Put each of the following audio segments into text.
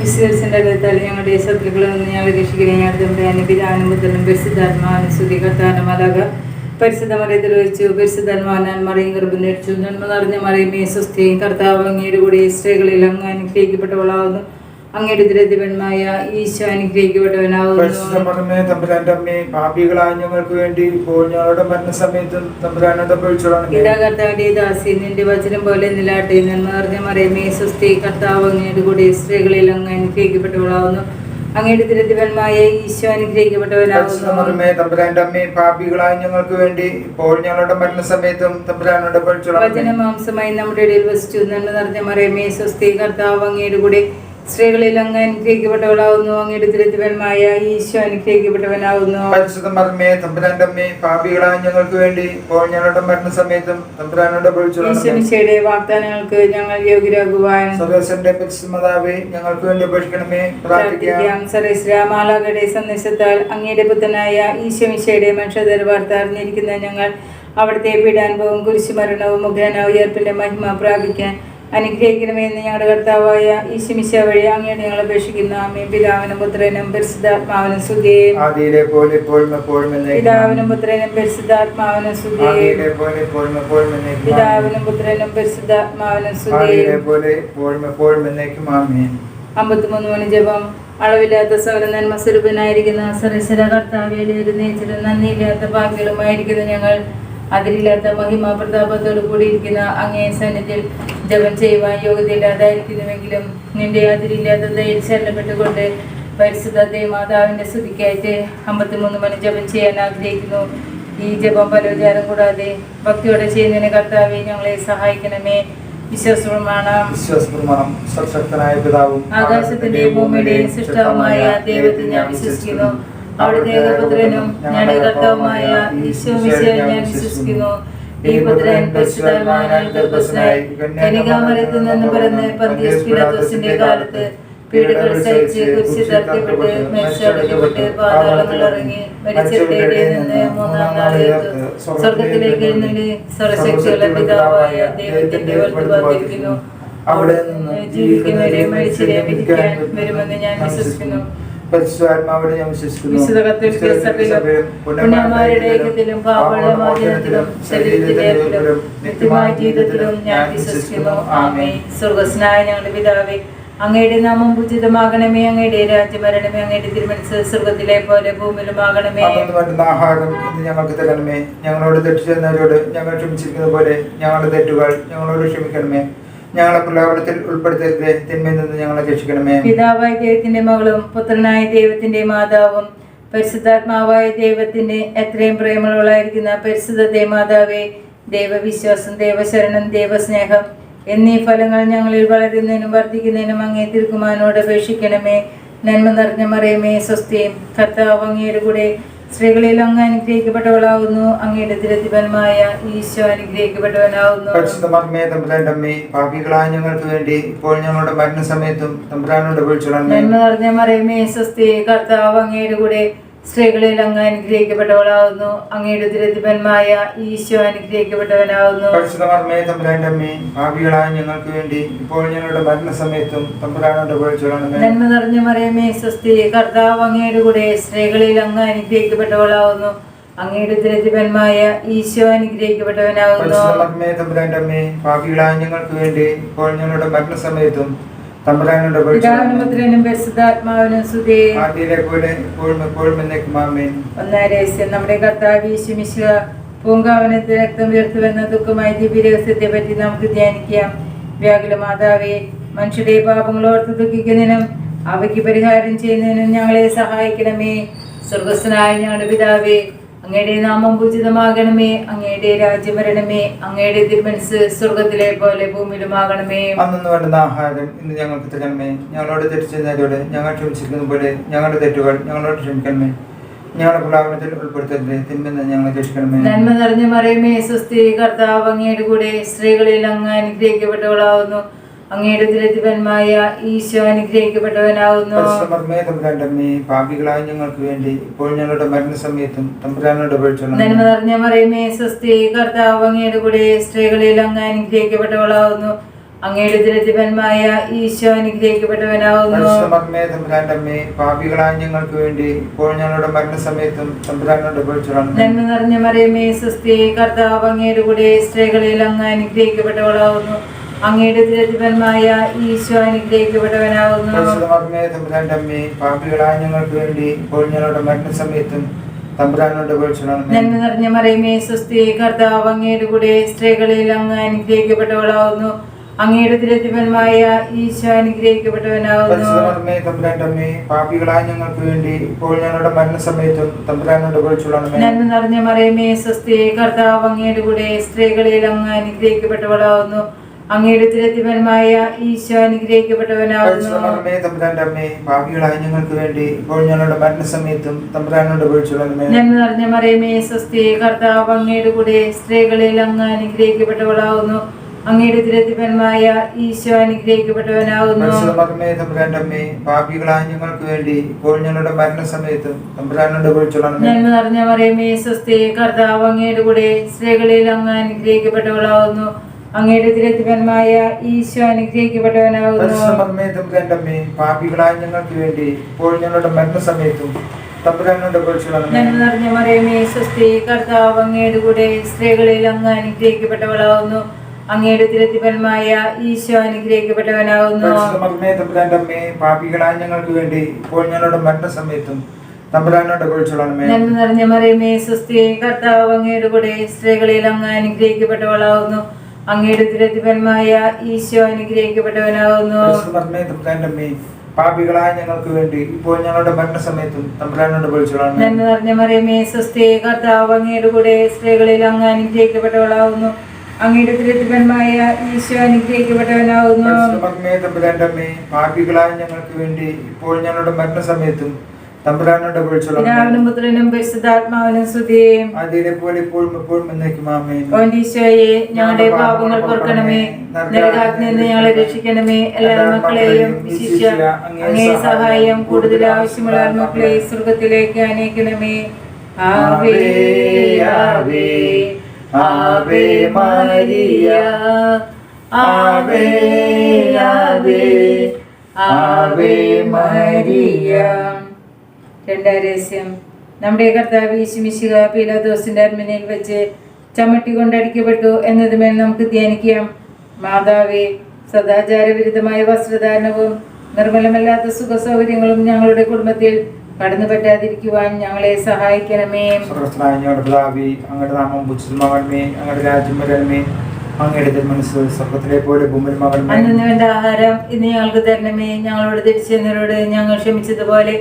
ക്രിസ്ത്യൻസിന്റെ കരുത്താൽ ഞങ്ങളുടെ ശത്രുക്കളിൽ നിന്ന് ഞങ്ങളെ രക്ഷിക്കണേ. ഞങ്ങളുടെ പിതാവിനും പുത്രനും പരിശുദ്ധാത്മാവിനും സ്തുതി. കർത്താവിന്റെ മാലാഖ പരിശുദ്ധ മറിയത്തിൽ വെച്ചു പരിശുദ്ധാത്മാവിനാൽ മറിയം ഗർഭം ധരിച്ചു. നന്മ നിറഞ്ഞ മറിയമേ സ്വസ്തി, കർത്താവ് അങ്ങയുടെ കൂടെ സ്ത്രീകളിൽ അങ്ങ് അനുഗ്രഹിക്കപ്പെട്ടവളാവുന്നു. അങ്ങയുടെ ദുരിതപരമായ ഈശോ അനുഗ്രഹിക്കപ്പെട്ടവനാവുന്നു. പാപികളായ ഞങ്ങൾക്ക് വേണ്ടി ഇപ്പോൾ ഞങ്ങളുടെ മരണസമയത്തും തമ്പുരാനോട് അപേക്ഷിച്ചുകൊള്ളണമേ. ഇതാ കർത്താവിന്റെ ദാസി, നിന്റെ വചനം പോലെ നിലാട്ടെ. നന്മ നിറഞ്ഞ മറിയമേ സ്വസ്തി, കർത്താവ് അങ്ങയുടെ കൂടെ സ്ത്രീകളിൽ അങ്ങ് അനുഗ്രഹിക്കപ്പെട്ടവളാവുന്നു. അങ്ങയുടെ ദുരിതപരമായ ഈശോ അനുഗ്രഹിക്കപ്പെട്ടവനാവുന്നു. പാപികളായ ഞങ്ങൾക്ക് വേണ്ടി ഇപ്പോൾ ഞങ്ങളുടെ മരണസമയത്തും തമ്പുരാനോട് അപേക്ഷിച്ചുകൊള്ളണമേ. വചനമാംസമായി നമ്മുടെ ഇടയിൽ വസിച്ചു. നന്മ നിറഞ്ഞ മറിയമേ സ്വസ്തി, കർത്താവ് അങ്ങയുടെ കൂടെ സ്ത്രീകളിൽ അങ്ങ് അനുഗ്രഹിക്കപ്പെട്ടവളാവുന്നു. അങ്ങയുടെ ദുരിതപരമായ ഈശോ അനുഗ്രഹിക്കപ്പെട്ടവനാവുന്നു. പാപികളായ ഞങ്ങൾക്ക് വേണ്ടി ഇപ്പോൾ ഞങ്ങളുടെ മരണസമയത്തും തമ്പുരാനോട് അപേക്ഷിച്ചുകൊള്ളണമേ. ഈശോയുടെ വാഗ്ദാനങ്ങൾക്ക് ഞങ്ങൾ യോഗ്യരാകുവാൻ സർവ്വസ്വന്റെ പരിശുദ്ധമാതാവേ, ഞങ്ങൾക്ക് വേണ്ടി അപേക്ഷിക്കണമേ. പ്രാർത്ഥിക്കാം. മാലാഖയുടെ സന്ദേശത്താൽ അങ്ങയുടെ പുത്രനായ ഈശോയുടെ മനുഷ്യതര വാർത്ത അറിഞ്ഞിരിക്കുന്ന ഞങ്ങൾ അവിടുത്തെ പീഡാനുഭവവും കുരിശുമരണവും മുഖേന ഉയർപ്പിന്റെ മഹിമ പ്രാപിക്കാൻ അനുഗ്രഹിക്കണമെന്ന് ഞങ്ങളുടെ കർത്താവായ ഈശോമിശ വഴി അങ്ങയുടെ ഞങ്ങൾ അപേക്ഷിക്കുന്നു. ആമേൻ. പിതാവിനും പുത്രനും പരിശുദ്ധാത്മാവിനും സ്തുതി. പിതാവിനും പുത്രനും പരിശുദ്ധാത്മാവിനും സ്തുതി. പിതാവിനും പുത്രനും പരിശുദ്ധാത്മാവിനും സ്തുതി. 53 മണി ജപം. അളവില്ലാത്ത സകല നന്മ സ്വരൂപനായിരിക്കുന്ന സർവ്വശ്വര കർത്താവിൽ നേച്ചിലും നന്ദിയില്ലാത്ത ഭാഗ്യങ്ങളുമായിരിക്കുന്ന ഞങ്ങൾ അതിരില്ലാത്ത മഹിമ പ്രതാപത്തോട് കൂടിയിരിക്കുന്ന അങ്ങേ സന്നിധിയിൽ ജപം ചെയ്യുവാൻ യോഗ്യതയില്ലാതായിരിക്കുന്നുവെങ്കിലും നിന്റെ അതിരില്ലാത്ത ദയയിൽ ശരണപ്പെട്ടുകൊണ്ട് പരിശുദ്ധ മാതാവിന്റെ സ്തുതിക്കായിട്ട് 53 മണി ജപം ചെയ്യാൻ ആഗ്രഹിക്കുന്നു. ഈ ജപം പലോചാരം കൂടാതെ ഭക്തിയോടെ ചെയ്യുന്നതിന് കർത്താവെ ഞങ്ങളെ സഹായിക്കണമേ. വിശ്വാസപ്രമാണം. സർവശക്തനായ പിതാവും ആകാശത്തിന്റെയും ഭൂമിയുടെയും സൃഷ്ടാവുമായ ദൈവത്തിൽ ഞാൻ വിശ്വസിക്കുന്നു. അവിടുത്തെ ഏകപുത്രനും ഞങ്ങളുടെ കർത്താവുമായ ഈശോ മിശിഹായിൽ ഞാൻ വിശ്വസിക്കുന്നു. ഈ പുത്രൻ പരിശുദ്ധാത്മാവിനാൽ ഗർഭസ്ഥനായി കന്യകാമറിയത്തിൽ നിന്ന് പിറന്ന് പന്തിയോസ് പീലാത്തോസിന്റെ കാലത്ത് പീഡകൾ സഹിച്ച് കുരിശിൽ തറയ്ക്കപ്പെട്ട് മരിച്ചടക്കപ്പെട്ട് പാതാളങ്ങൾ ഇറങ്ങി മരിച്ചവരുടെ ഇടയിൽ നിന്ന് 3-ാം നാൾ ഉയർത്തു സ്വർഗത്തിലേക്ക് എഴുന്നള്ളി സർവ്വശക്തിയുള്ള പിതാവായ ദൈവത്തിന്റെ വലത്തുഭാഗത്തിരിക്കുന്നു. അവിടെ നിന്ന് ജീവിക്കുന്നവരെയും മരിച്ചവരെയും വിധിക്കാൻ വരുമെന്ന് ഞാൻ വിശ്വസിക്കുന്നു. പരിശുദ്ധാത്മാവിനെ ഞാൻ വിശ്വസിക്കുന്നു. വിശുദ്ധ കത്തോലിക്ക സഭയിലും പുണ്യന്മാരുടെ ഐക്യത്തിലും പാപമോചനത്തിലും ശരീരത്തിലും നിത്യമായ ജീവിതത്തിലും ഞാൻ വിശ്വസിക്കുന്നു. ആമേൻ. സ്വർഗ്ഗസ്ഥനായ ഞങ്ങളുടെ പിതാവേ, അങ്ങയുടെ നാമം പൂജിതമാകണമേ. അങ്ങയുടെ രാജ്യം വരണമേ. അങ്ങയുടെ തിരുമനസ്സ് സ്വർഗ്ഗത്തിലെ പോലെ ഭൂമിയിലുമാകണമേ. ആഹാരം ഇന്ന് ഞങ്ങൾക്ക് തരണമേ. ഞങ്ങളോട് തെറ്റ് ചെയ്യുന്നവരോട് ഞങ്ങൾ ക്ഷമിച്ചിരിക്കുന്ന പോലെ ഞങ്ങളുടെ തെറ്റുകൾ ഞങ്ങളോട് ക്ഷമിക്കണമേ. ഞങ്ങളെ പ്രലോഭനത്തിൽ ഉൾപ്പെടുത്തരുതേ, തിന്മയിൽ നിന്ന് ഞങ്ങളെ രക്ഷിക്കണമേ. പിതാവായ ദൈവത്തിന്റെ മകളും പുത്രനായ ദൈവത്തിന്റെ മാതാവും പരിശുദ്ധാത്മാവായ ദൈവത്തിന്റെ എത്രയും പ്രേമമുള്ളതായിരിക്കുന്ന പരിശുദ്ധ മാതാവേ, ദൈവവിശ്വാസം, ദൈവശരണം, ദൈവസ്നേഹം എന്നീ ഫലങ്ങൾ ഞങ്ങളിൽ വളരുന്നതിനും വർദ്ധിക്കുന്നതിനും അങ്ങേ തിരുക്കുമാരനോട് അപേക്ഷിക്കണമേ. നന്മ നിറഞ്ഞ മറിയമേ സ്വസ്തി, കർത്താവ് അങ്ങയുടെ കൂടെ സ്ത്രീകളിൽ അങ്ങ് അനുഗ്രഹിക്കപ്പെട്ടവളാവുന്നു. അങ്ങയുടെ ദുരിതപരമായ ഈശോ അനുഗ്രഹിക്കപ്പെട്ടവനാവുന്നു. പാപികളായ ഞങ്ങൾക്ക് വേണ്ടി ഇപ്പോൾ ഞങ്ങളുടെ മരണസമയത്തും തമ്പുരാനോട് അപേക്ഷിച്ചുകൊള്ളണമേ. നന്മ നിറഞ്ഞ മറിയമേ സ്വസ്തി, കർത്താവ് അങ്ങയുടെ കൂടെ സ്ത്രീകളിൽ അങ്ങ് അനുഗ്രഹിക്കപ്പെട്ടവളാവുന്നു. അങ്ങയുടെ ദുരിതപരമായ ഈശോ അനുഗ്രഹിക്കപ്പെട്ടവനാവുന്നു. പാപികളായ ഞങ്ങൾക്ക് വേണ്ടി ഇപ്പോൾ ഞങ്ങളുടെ മരണസമയത്തും തമ്പുരാനോട് അപേക്ഷിച്ചുകൊള്ളണമേ. നന്മ നിറഞ്ഞ മറിയമേ സ്വസ്തി, കർത്താവ് അങ്ങയുടെ കൂടെ സ്ത്രീകളിൽ അങ്ങ് അനുഗ്രഹിക്കപ്പെട്ടവളാവുന്നു. അങ്ങയുടെ ദുരിതപരമായ ഈശോ അനുഗ്രഹിക്കപ്പെട്ടവനാവുന്നു. പാപികളായ ഞങ്ങൾക്ക് വേണ്ടി ഇപ്പോൾ ഞങ്ങളുടെ മരണസമയത്തും പിതാവിനും പരിശുദ്ധാത്മാവിനും സ്തുതി. ഒന്നാം രഹസ്യം. നമ്മുടെ കർത്താവ് യേശു മിശിഹാ പൂങ്കാവനത്തിൽ രക്തം ഉയർത്തുവെന്ന ദുഃഖമായ ദിവ്യരഹസ്യത്തെ പറ്റി നമുക്ക് ധ്യാനിക്കാം. വ്യാകുല മാതാവേ, മനുഷ്യരുടെ പാപങ്ങൾ ഓർത്ത് ദുഃഖിക്കുന്നതിനും അവയ്ക്ക് പരിഹാരം ചെയ്യുന്നതിനും ഞങ്ങളെ സഹായിക്കണമേ. സ്വർഗ്ഗസ്ഥനായ ഞങ്ങളുടെ പിതാവേ, അങ്ങയുടെ നാമം പൂജിതമാകണമേ. അങ്ങയുടെ രാജ്യം വരണമേ. അങ്ങയുടെ തിരുമനസ്സ് സ്വർഗ്ഗത്തിലെ പോലെ ഭൂമിയിലുമാകണമേ. അന്നു വേണ്ടുന്ന ആഹാരം ഇന്ന് ഞങ്ങൾക്ക് തരണമേ. ഞങ്ങളോട് തെറ്റ് ചെയ്യുന്നവരോട് ഞങ്ങൾ ക്ഷമിച്ചിരിക്കുന്ന പോലെ ഞങ്ങളുടെ തെറ്റുകൾ ഞങ്ങളോട് ക്ഷമിക്കണമേ. ഞങ്ങളുടെ പ്രലോഭനത്തിൽ ഉൾപ്പെടുത്തരുത്, തിന്മയിൽ നിന്ന് ഞങ്ങളെ രക്ഷിക്കണമേ. നന്മ നിറഞ്ഞ മറിയമേ സ്വസ്തി, കർത്താവ് അങ്ങയുടെ കൂടെ സ്ത്രീകളിൽ അങ്ങ് അനുഗ്രഹിക്കപ്പെട്ടവളാവുന്നു. അങ്ങയുടെ ദുരിതപരമായ ഈശോ അനുഗ്രഹിക്കപ്പെട്ടവനാവുന്നു. പാപികളായ ഞങ്ങൾക്ക് വേണ്ടി ഇപ്പോൾ ഞങ്ങളുടെ മരണസമയത്തും തമ്പുരാനോട് അപേക്ഷിച്ചുകൊള്ളണമേ. നന്മ നിറഞ്ഞ മറിയമേ സ്വസ്തി, കർത്താവ് അങ്ങയുടെ കൂടെ സ്ത്രീകളിൽ അങ്ങ് അനുഗ്രഹിക്കപ്പെട്ടവളാവുന്നു. അങ്ങയുടെ ദുരിതപരമായ ഈശോ അനുഗ്രഹിക്കപ്പെട്ടവനാവുന്നു. പരിശുദ്ധമേ തമ്പുരാന്റെ അമ്മേ, പാപികളായ ഞങ്ങൾക്ക് വേണ്ടി ഇപ്പോൾ ഞങ്ങളുടെ മരണസമയത്തും തമ്പുരാനോട് അപേക്ഷിച്ചുകൊള്ളണമേ. നന്മ നിറഞ്ഞ മറിയമേ, സ്വസ്തി, കർത്താവ് അങ്ങയുടെ കൂടെ, സ്ത്രീകളിൽ അങ്ങ് അനുഗ്രഹിക്കപ്പെട്ടവളാവുന്നു. അങ്ങയുടെ ദുരിതപരമായ ഈശോ അനുഗ്രഹിക്കപ്പെട്ടവനാവുന്നു. പരിശുദ്ധമേ തമ്പുരാന്റെ അമ്മേ, പാപികളായ ഞങ്ങൾക്ക് വേണ്ടി ഇപ്പോൾ ഞങ്ങളുടെ മരണസമയത്തും തമ്പുരാനോട് അപേക്ഷിച്ചുകൊള്ളണമേ. നന്മ നിറഞ്ഞ മറിയമേ, സ്വസ്തി, കർത്താവ് അങ്ങയുടെ കൂടെ, സ്ത്രീകളിൽ അങ്ങ് അനുഗ്രഹിക്കപ്പെട്ടവളാവുന്നു. അങ്ങയുടെ ദുരിതപരമായ ഈശോ അനുഗ്രഹിക്കപ്പെട്ടവനാവുന്നു. പരിശുദ്ധമേ തമ്പുരാന്റെ അമ്മേ, പാപികളായ ഞങ്ങൾക്ക് വേണ്ടി ഇപ്പോൾ ഞങ്ങളുടെ മരണസമയത്തും തമ്പുരാനോട് അപേക്ഷിച്ചുകൊള്ളണമേ. നന്മ നിറഞ്ഞ മറിയമേ, സ്വസ്തി, കർത്താവ് അങ്ങയുടെ കൂടെ, സ്ത്രീകളിൽ അങ്ങ് അനുഗ്രഹിക്കപ്പെട്ടവളാവുന്നു. അങ്ങയുടെ ദുരിതപരമായ ഈശോ അനുഗ്രഹിക്കപ്പെട്ടവനാവുന്നു. പരിശുദ്ധമേ തമ്പുരാന്റെ അമ്മേ, പാപികളായ ഞങ്ങൾക്ക് വേണ്ടി ഇപ്പോൾ ഞങ്ങളുടെ മരണസമയത്തും തമ്പുരാനോട് അപേക്ഷിച്ചുകൊള്ളണമേ. നന്മ നിറഞ്ഞ മറിയമേ, സ്വസ്തി, കർത്താവ് അങ്ങയുടെ കൂടെ, സ്ത്രീകളിൽ അങ്ങ് അനുഗ്രഹിക്കപ്പെട്ടവളാവുന്നു. അങ്ങയുടെ ദുരിതപരമായ ഈശോ അനുഗ്രഹിക്കപ്പെട്ടവനാവുന്നു. പരിശുദ്ധമേ തമ്പുരാന്റെ അമ്മേ, പാപികളായ ഞങ്ങൾക്ക് വേണ്ടി ഇപ്പോൾ ഞങ്ങളുടെ മരണസമയത്തും തമ്പുരാനോട് അപേക്ഷിച്ചുകൊള്ളണമേ. നന്മ നിറഞ്ഞ മറിയമേ, സ്വസ്തി, കർത്താവ് അങ്ങയുടെ കൂടെ, സ്ത്രീകളിൽ അങ്ങ് അനുഗ്രഹിക്കപ്പെട്ടവളാവുന്നു. അങ്ങയുടെ ദുരിതപരമായ ഈശോ അനുഗ്രഹിക്കപ്പെട്ടവനാവുന്നു. പരിശുദ്ധമേ തമ്പുരാന്റെ അമ്മേ, പാപികളായ ഞങ്ങൾക്ക് വേണ്ടി ഇപ്പോൾ ഞങ്ങളുടെ മരണസമയത്തും തമ്പുരാനോട് അപേക്ഷിച്ചുകൊള്ളണമേ. നന്മ നിറഞ്ഞ മറിയമേ, സ്വസ്തി, കർത്താവ് അങ്ങയുടെ കൂടെ, സ്ത്രീകളിൽ അങ്ങ് അനുഗ്രഹിക്കപ്പെട്ടവളാവുന്നു. അങ്ങയുടെ ദുരിതപരമായ ഈശോ അനുഗ്രഹിക്കപ്പെട്ടവനാവുന്നു. പരിശുദ്ധമേ തമ്പുരാന്റെ അമ്മേ, പാപികളായ ഞങ്ങൾക്ക് വേണ്ടി ഇപ്പോൾ ഞങ്ങളുടെ മരണസമയത്തും തമ്പുരാനോട് അപേക്ഷിച്ചുകൊള്ളണമേ. നന്മ നിറഞ്ഞ മറിയമേ, സ്വസ്തി, കർത്താവ് അങ്ങയുടെ കൂടെ, സ്ത്രീകളിൽ അങ്ങ് അനുഗ്രഹിക്കപ്പെട്ടവളാവുന്നു. അങ്ങയുടെ ദുരിതപരമായ ഈശോ അനുഗ്രഹിക്കപ്പെട്ടവനാവുന്നു. പരിശുദ്ധമേ തമ്പുരാന്റെ അമ്മേ, പാപികളായ ഞങ്ങൾക്ക് വേണ്ടി ഇപ്പോൾ ഞങ്ങളുടെ മരണസമയത്തും തമ്പുരാനോട് അപേക്ഷിച്ചുകൊള്ളണമേ. നന്മ നിറഞ്ഞ മറിയമേ, സ്വസ്തി, കർത്താവ് അങ്ങയുടെ കൂടെ, സ്ത്രീകളിൽ അങ്ങ് അനുഗ്രഹിക്കപ്പെട്ടവളാവുന്നു. അങ്ങയുടെ ദുരിതപരമായ ഈശോ അനുഗ്രഹിക്കപ്പെട്ടവനാവുന്നു. പരിശുദ്ധമേ തമ്പുരാന്റെ അമ്മേ, പാപികളായ ഞങ്ങൾക്ക് വേണ്ടി ഇപ്പോൾ ഞങ്ങളുടെ മരണസമയത്തും തമ്പുരാനോട് അപേക്ഷിച്ചുകൊള്ളണമേ. പിതാവിനും പുത്രനും പരിശുദ്ധാത്മാവിനും സ്തുതി. അതിലെ പോലെ ഇപ്പോഴും എപ്പോഴും എന്നേക്കും ആമേൻ. ഓ ഈശോയെ, ഞങ്ങളുടെ പാപങ്ങൾ പൊറുക്കണമേ, നരകാഗ്നിയിൽ നിന്ന് ഞങ്ങളെ രക്ഷിക്കണമേ. എല്ലാ മക്കളെയും വിശിഷ്യ അങ്ങേ സഹായം കൂടുതൽ ആവശ്യമുള്ള മക്കളെ സ്വർഗത്തിലേക്ക് അനയിക്കണമേ. ആവേ ആവേ ആവേ മരിയ, ആവേ ആവേ ആവേ മരിയ. രണ്ടാം രഹസ്യം. നമ്മുടെ കർത്താവ് യേശുമിശിഹ പീലാത്തോസിന്റെ അരമനയിൽ വെച്ച് ചമ്മട്ടി കൊണ്ടടിക്കപ്പെട്ടു എന്നതുമേൽ നമുക്ക് ധ്യാനിക്കാം. മാതാവേ, സദാചാരവിരുദ്ധമായ വസ്ത്രധാരണവും നിർമ്മലമല്ലാത്ത സുഖ സൗകര്യങ്ങളും ഞങ്ങളുടെ കുടുംബത്തിൽ കടന്നു പറ്റാതിരിക്കുവാൻ ഞങ്ങളെ സഹായിക്കണമേ. അങ്ങയുടെ നാമം ഉച്ചതമാകണമേ, അങ്ങയുടെ രാജ്യം വരണമേ, അങ്ങയുടെ മനസ്സ് സ്വർഗത്തിലെ പോലെ ഭൂമിയിലുമാകണമേ. അന്നു വേണ്ട ആഹാരം ഇന്ന് ഞങ്ങൾക്ക് തരണമേ. ഞങ്ങളോട് തിരിച്ചെന്നവരോട് ഞങ്ങൾ ക്ഷമിച്ചതുപോലെ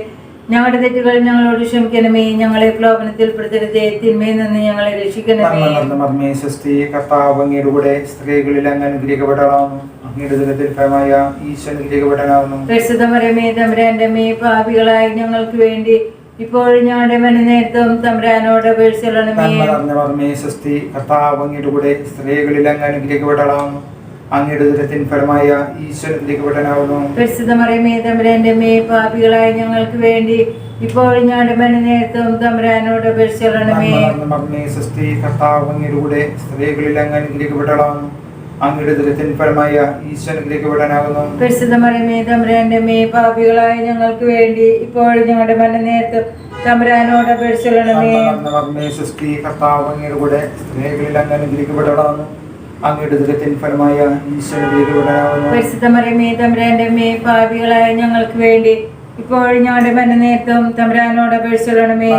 ഞങ്ങളുടെ തെറ്റുകൾ ഞങ്ങളോട് ക്ഷമിക്കണമേ. ഞങ്ങളെ പ്രലോഭനത്തിൽ ഉൾപ്പെടുത്തരുതേ, തിന്മയിൽ നിന്ന് ഞങ്ങളെ രക്ഷിക്കണമേ. കർത്താവ് അങ്ങയുടെ കൂടെ, സ്ത്രീകളിൽ അങ്ങ് അനുഗ്രഹിക്കപ്പെട്ടവളാവുന്നു. അങ്ങയുടെ ദുരിതപരമായ ഈശോ അനുഗ്രഹിക്കപ്പെടാനാവുന്നു. പരിശുദ്ധ മറിയമേ, തമ്പുരാന്റെ അമ്മേ, പാപികളായ ഞങ്ങൾക്ക് വേണ്ടി ഇപ്പോഴും ഞങ്ങളുടെ മരണനേരത്തും തമ്പുരാനോട് അപേക്ഷിച്ചുകൊള്ളണമേ. കർത്താവ് അങ്ങയുടെ കൂടെ, സ്ത്രീകളിൽ അങ്ങ് അനുഗ്രഹിക്കപ്പെട്ടവളാവുന്നു. അങ്ങയുടെ ദുരിതത്തിൻ ഫലമായ ഈശോ അനുഗ്രഹിക്കപ്പെടാനാവുന്നു. പരിശുദ്ധ മറിയമേ, തമ്പുരാന്റെ അമ്മേ, പാപികളായ ഞങ്ങൾക്ക് വേണ്ടി ഇപ്പോഴും ഞങ്ങളുടെ മരണനേരത്തും തമ്പുരാനോട് അപേക്ഷിച്ചുകൊള്ളണമേ. കർത്താവ് അങ്ങയുടെ കൂടെ, സ്ത്രീകളിൽ അങ്ങ് അനുഗ്രഹിക്കപ്പെട്ടവളാവുന്നു. അങ്ങയുടെ ദുരിതത്തിൻ ഫലമായ ഈശോ അനുഗ്രഹിക്കപ്പെടാനാവുന്നു. പരിശുദ്ധ മറിയമേ, തമ്പുരാന്റെ അമ്മേ, പാപികളായ ഞങ്ങൾക്ക് വേണ്ടി ഇപ്പോഴും ഞങ്ങളുടെ മരണനേരത്തും തമ്പുരാനോട് അപേക്ഷിച്ചുകൊള്ളണമേ. കർത്താവ് അങ്ങയുടെ കൂടെ, സ്ത്രീകളിൽ അങ്ങ് അനുഗ്രഹിക്കപ്പെട്ടവളാവുന്നു. അങ്ങയുടെ ദുരിതത്തിൻ ഫലമായ ഈശോ അനുഗ്രഹിക്കപ്പെടാനാവുന്നു. പരിശുദ്ധ മറിയമേ, തമ്പുരാന്റെ അമ്മേ, പാപികളായ ഞങ്ങൾക്ക് വേണ്ടി ഇപ്പോഴും ഞങ്ങളുടെ മരണനേരത്തും തമ്പുരാനോട് അപേക്ഷിച്ചുകൊള്ളണമേ.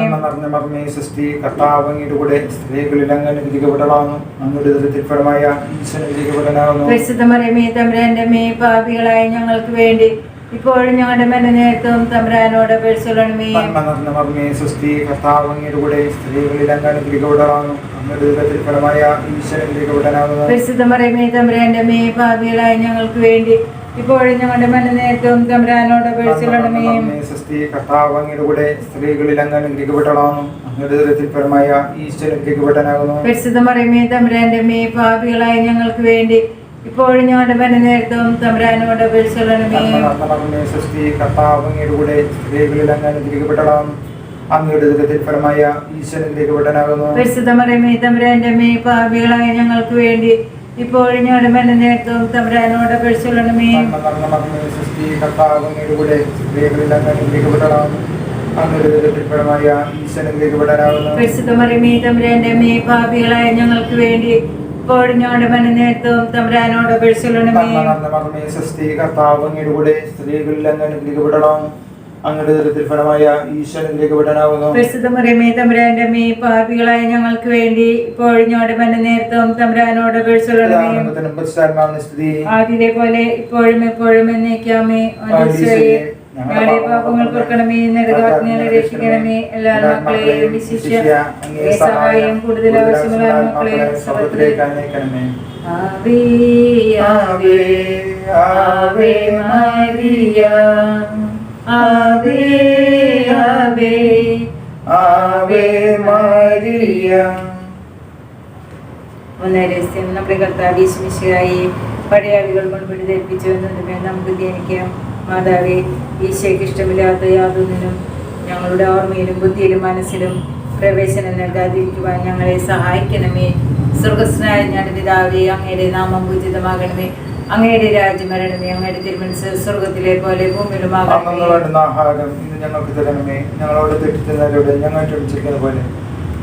കർത്താവ് അങ്ങയുടെ കൂടെ, സ്ത്രീകളിൽ അങ്ങ് അനുഗ്രഹിക്കപ്പെട്ടവളാവുന്നു. അങ്ങയുടെ ദുരിതത്തിൻ ഫലമായ ഈശോ അനുഗ്രഹിക്കപ്പെടാനാവുന്നു. പരിശുദ്ധ മറിയമേ, തമ്പുരാന്റെ അമ്മേ, പാപികളായ ഞങ്ങൾക്ക് വേണ്ടി ഇപ്പോഴും ഞങ്ങളുടെ മരണനേരത്തും തമ്പുരാനോട് അപേക്ഷിച്ചുകൊള്ളണമേ. കർത്താവ് അങ്ങയുടെ കൂടെ, സ്ത്രീകളിൽ അങ്ങ് അനുഗ്രഹിക്കപ്പെട്ടവളാവുന്നു. അങ്ങയുടെ ദുരിതത്തിൻ ഫലമായ ഈശോ അനുഗ്രഹിക്കപ്പെടാനാവുന്നു. പരിശുദ്ധ മറിയമേ, തമ്പുരാന്റെ അമ്മേ, പാപികളായ ഞങ്ങൾക്ക് വേണ്ടി ഇപ്പോഴും ഞങ്ങളുടെ മരണനേരത്തും തമ്പുരാനോട് അപേക്ഷിച്ചുകൊള്ളണമേ. കർത്താവ് അങ്ങയുടെ കൂടെ, സ്ത്രീകളിൽ അങ്ങ് അനുഗ്രഹിക്കപ്പെട്ടവളാവുന്നു. അങ്ങയുടെ ദുരിതത്തിൻ ഫലമായ ഈശോ അനുഗ്രഹിക്കപ്പെടാനാവുന്നു. പരിശുദ്ധ മറിയമേ, തമ്പുരാന്റെ അമ്മേ, പാപികളായ ഞങ്ങൾക്ക് വേണ്ടി ഇപ്പോഴും ഞങ്ങളുടെ മരണനേരത്തും തമ്പുരാനോട് അപേക്ഷിച്ചുകൊള്ളണമേ. കർത്താവ് അങ്ങയുടെ കൂടെ, സ്ത്രീകളിൽ അങ്ങ് അനുഗ്രഹിക്കപ്പെട്ടവളാവുന്നു. അങ്ങയുടെ ദുരിതത്തിൻ ഫലമായ ഈശോ അനുഗ്രഹിക്കപ്പെടാനാവുന്നു. പരിശുദ്ധ മറിയമേ, തമ്പുരാന്റെ അമ്മേ, പാപികളായ ഞങ്ങൾക്ക് വേണ്ടി ഇപ്പോഴും ഞങ്ങളുടെ മരണ നേരത്തും തമ്പുരാനോട് അപേക്ഷിച്ചുകൊള്ളണമേ. പരിശുദ്ധ മറിയമേ തമ്പുരാന്റെ അമ്മേ, പാപികളായ ഞങ്ങൾക്ക് വേണ്ടി ഇപ്പോഴും ഞങ്ങളുടെ മരണ നേരത്തും തമ്പുരാനോട് അപേക്ഷിച്ചുകൊള്ളണമേ. അങ്ങയുടെ ദരിദ്രത്തിൽ ഫലമായ ഈശ്വരനിലേക്ക് വിടാനാവുന്നു. പരിശുദ്ധ മറിയമേ തമ്പുരാന്റെ അമ്മേ, പാപികളായ ഞങ്ങൾക്ക് വേണ്ടി ഇപ്പോഴും ഞങ്ങളുടെ മരണ നേരത്തും തമ്പുരാനോട് അപേക്ഷിച്ചുകൊള്ളണമേ. ആദ്യത്തെ പോലെ ഇപ്പോഴും എപ്പോഴും എന്നേക്കാമേ. ഞങ്ങളുടെ പാപങ്ങൾ പൊറുക്കണമേ, നരകാഗ്നികളെ രക്ഷിക്കണമേ. എല്ലാ മക്കളെയും വിശിഷ്യ സഹായം കൂടുതൽ ആവശ്യമുള്ള മക്കളെ സ്വർഗ്ഗത്തിലേക്ക് അയക്കണമേ. ആവേ ആവേ ആവേ മരിയ, ആവേ ആവേ ആവേ മരിയ. ഒന്നരസ്യം നമ്മുടെ കർത്താവ് യേശുമിശിഹായെ പടയാളികൾ മുൻപിട്ട് ധരിപ്പിച്ചു എന്നതിനെ നമുക്ക് ധ്യാനിക്കാം. മാതാവേ, ഈശോയ്ക്ക് ഇഷ്ടമില്ലാത്ത യാതൊന്നിനും ഞങ്ങളുടെ ഓർമ്മയിലും ബുദ്ധിയിലും മനസ്സിലും പ്രവേശനം നൽകാതിരിക്കുവാൻ ഞങ്ങളെ സഹായിക്കണമേ. സ്വർഗസ്നായ ഞങ്ങളുടെ പിതാവേ, അങ്ങയുടെ നാമം പൂജിതമാകണമേ. അങ്ങയുടെ രാജ്യം വരണമേ. അങ്ങയുടെ തിരുമനസ്സ് സ്വർഗത്തിലെ പോലെ ഭൂമിയിലുമാകണമേ. ആഹാരം ഇന്ന് ഞങ്ങൾക്ക് തരണമേ. ഞങ്ങളോട് തെറ്റുന്നവരോട് ഞങ്ങൾ ക്ഷമിച്ചിരിക്കുന്ന പോലെ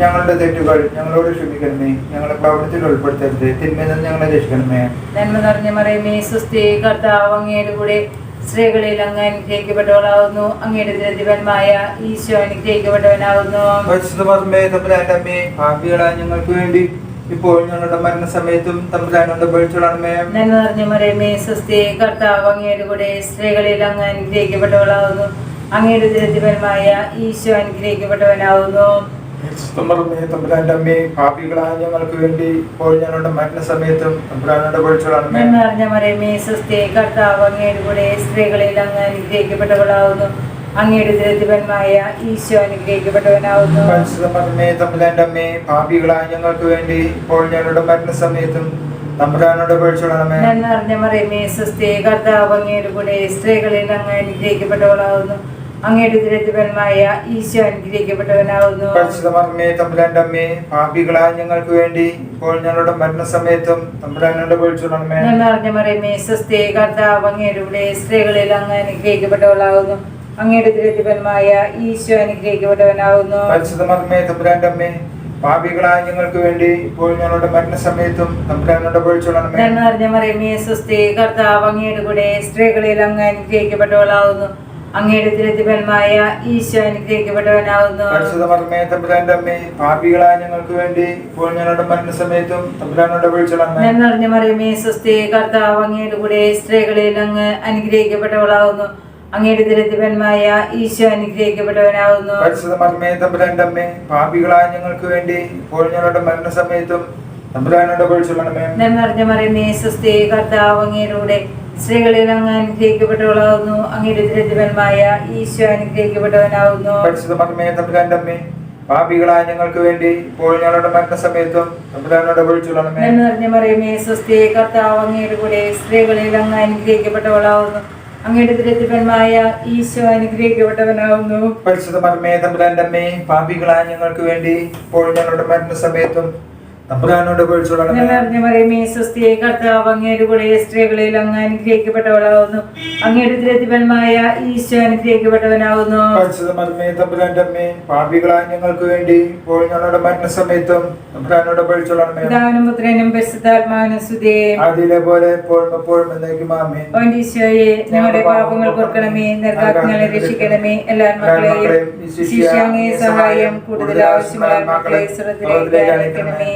ഞങ്ങളുടെ തെറ്റുകൾ ഞങ്ങളോട് ക്ഷമിക്കണമേ. ഞങ്ങളെ പ്രവൃത്തിയിൽ ഉൾപ്പെടുത്തരുത്, തിന്മയിൽ നിന്ന് ഞങ്ങളെ രക്ഷിക്കണമേ. നന്മ നിറഞ്ഞ മറിയമേ, സ്വസ്തി, കർത്താവ് അങ്ങയുടെ കൂടെ സ്ത്രീകളിൽ അങ്ങ് അനുഗ്രഹിക്കപ്പെട്ടവളാവുന്നു. അങ്ങയുടെ ദരിദ്രമായ ഈശോ അനുഗ്രഹിക്കപ്പെട്ടവനാവുന്നു. ഭാവികളായ ഞങ്ങൾക്ക് വേണ്ടി ഇപ്പോൾ ഞങ്ങളുടെ മരണസമയത്തും തമ്പുരാനോട് അപേക്ഷിച്ചുകൊള്ളണമേ. നന്മ നിറഞ്ഞ മറിയമേ, സ്വസ്തി, കർത്താവ് അങ്ങയുടെ കൂടെ സ്ത്രീകളിൽ അങ്ങ് അനുഗ്രഹിക്കപ്പെട്ടവളാവുന്നു. അങ്ങയുടെ ദരിദ്രമായ ഈശോ അനുഗ്രഹിക്കപ്പെട്ടവനാവുന്നു. തമ്പുരാന്റെ അമ്മേ, പാപികളായ ഞങ്ങൾക്ക് വേണ്ടി ഇപ്പോൾ ഞങ്ങളുടെ മരണസമയത്തും തമ്പുരാനോട് അപേക്ഷിച്ചുകൊള്ളണമേ. നന്മ നിറഞ്ഞ മറിയമേ, സ്വസ്തി, കർത്താവ് അങ്ങയുടെ കൂടെ സ്ത്രീകളിൽ അങ്ങ് അനുഗ്രഹിക്കപ്പെട്ടവളാവുന്നു. അങ്ങയുടെ ദരിദ്രമായ ഈശോ അനുഗ്രഹിക്കപ്പെട്ടവനാവുന്നു. തമ്പുരാന്റെ അമ്മേ, പാപികളായ ഞങ്ങൾക്ക് വേണ്ടി ഇപ്പോൾ ഞങ്ങളുടെ മരണസമയത്തും തമ്പുരാനോട് അപേക്ഷിച്ചുകൊള്ളണമേ. നന്മ നിറഞ്ഞ മറിയമേ, സ്വസ്തി, കർത്താവ് അങ്ങയുടെ കൂടെ സ്ത്രീകളിൽ അങ്ങ് അനുഗ്രഹിക്കപ്പെട്ടവളാവുന്നു. അങ്ങയുടെ ദരിദ്രമായ ഈശോ അനുഗ്രഹിക്കപ്പെട്ടവനാവുന്നു. തമ്പുരാന്റെ അമ്മേ, പാപികളായ ഞങ്ങൾക്ക് വേണ്ടി ഇപ്പോൾ ഞങ്ങളുടെ മരണസമയത്തും തമ്പുരാനോട് അപേക്ഷിച്ചുകൊള്ളണമേ. നന്മ നിറഞ്ഞ മറിയമേ, സ്വസ്തി, കർത്താവ് അങ്ങയുടെ കൂടെ സ്ത്രീകളിൽ അങ്ങ് അനുഗ്രഹിക്കപ്പെട്ടവളാവുന്നു. അങ്ങയുടെ ദരിദ്രമായ ഈശോ അനുഗ്രഹിക്കപ്പെട്ടവനാവുന്നു. തമ്പുരാന്റെ അമ്മേ, പാപികളായ ഞങ്ങൾക്ക് വേണ്ടി ഇപ്പോൾ ഞങ്ങളുടെ മരണസമയത്തും തമ്പുരാനോട് അപേക്ഷിച്ചുകൊള്ളണമേ. നന്മ നിറഞ്ഞ മറിയമേ, സ്വസ്തി, കർത്താവ് അങ്ങയുടെ കൂടെ സ്ത്രീകളിൽ അങ്ങ് അനുഗ്രഹിക്കപ്പെട്ടവളാവുന്നു. അങ്ങയുടെ ദരിദ്രമായ ഈശോ അനുഗ്രഹിക്കപ്പെട്ടവനാവുന്നു. തമ്പുരാന്റെ അമ്മേ, പാപികളായ ഞങ്ങൾക്ക് വേണ്ടി ഇപ്പോൾ ഞങ്ങളുടെ മരണസമയത്തും തമ്പുരാനോട് അപേക്ഷിച്ചുകൊള്ളണമേ. നന്മ നിറഞ്ഞ മറിയമേ, സ്വസ്തി, കർത്താവ് അങ്ങയുടെ കൂടെ സ്ത്രീകളിൽ അങ്ങ് അനുഗ്രഹിക്കപ്പെട്ടവളാവുന്നു. അങ്ങയുടെ ദരിദ്രമായ ഈശോ അനുഗ്രഹിക്കപ്പെട്ടവനാവുന്നു. തമ്പുരാന്റെ അമ്മേ, പാപികളായ ഞങ്ങൾക്ക് വേണ്ടി ഇപ്പോൾ ഞങ്ങളുടെ മരണസമയത്തും തമ്പുരാനോട് അപേക്ഷിച്ചുകൊള്ളണമേ. നന്മ നിറഞ്ഞ മറിയമേ, സ്വസ്തി, കർത്താവ് അങ്ങയുടെ കൂടെ സ്ത്രീകളിൽ അങ്ങ് അനുഗ്രഹിക്കപ്പെട്ടവളാവുന്നു. അങ്ങയുടെ ദരിദ്രമായ ഈശോ അനുഗ്രഹിക്കപ്പെട്ടവനാവുന്നു. തമ്പുരാന്റെ അമ്മേ, പാപികളായ ഞങ്ങൾക്ക് വേണ്ടി ഇപ്പോൾ ഞങ്ങളുടെ മരണസമയത്തും തമ്പുരാനോട് അപേക്ഷിച്ചുകൊള്ളണമേ. നന്മ നിറഞ്ഞ മറിയമേ, സ്വസ്തി, കർത്താവ് അങ്ങയുടെ കൂടെ സ്ത്രീകളിൽ അങ്ങ് അനുഗ്രഹിക്കപ്പെട്ടവളാവുന്നു. അങ്ങയുടെ ദരിദ്രമായ ഈശോ അനുഗ്രഹിക്കപ്പെട്ടവനാവുന്നു. തമ്പുരാന്റെ അമ്മേ, പാപികളായ ഞങ്ങൾക്ക് വേണ്ടി ഇപ്പോൾ ഞങ്ങളുടെ മരണസമയത്തും തമ്പുരാനോട് അപേക്ഷിച്ചുകൊള്ളണമേ. നന്മ നിറഞ്ഞ മറിയമേ, സ്വസ്തി, കർത്താവ് അങ്ങയുടെ കൂടെ സ്ത്രീകളിൽ അങ്ങ് അനുഗ്രഹിക്കപ്പെട്ടവളാവുന്നു. അങ്ങയുടെ ദരിദ്രമായ ഈശോ അനുഗ്രഹിക്കപ്പെട്ടവനാവുന്നു. തമ്പുരാന്റെ അമ്മേ, പാപികളായ ഞങ്ങൾക്ക് വേണ്ടി ഇപ്പോൾ ഞങ്ങളുടെ മരണസമയത്തും തമ്പുരാനോട് അപേക്ഷിച്ചുകൊള്ളണമേ. പിതാവിനും പുത്രനും പരിശുദ്ധാത്മാവിനും സ്തുതി. ആദിയിലെ പോലെ എപ്പോഴും എപ്പോഴും എന്നേക്കും ആമേൻ. ഓ ഈശോയെ, ഞങ്ങളുടെ പാപങ്ങൾ പൊറുക്കണമേ, നരകാഗ്നികളെ രക്ഷിക്കണമേ. എല്ലാ മക്കളെയും ശിഷ്യാങ്ങേ സഹായം കൂടുതൽ ആവശ്യമുള്ള മക്കളെ സ്വർഗ്ഗത്തിലേക്ക് അയക്കണമേ.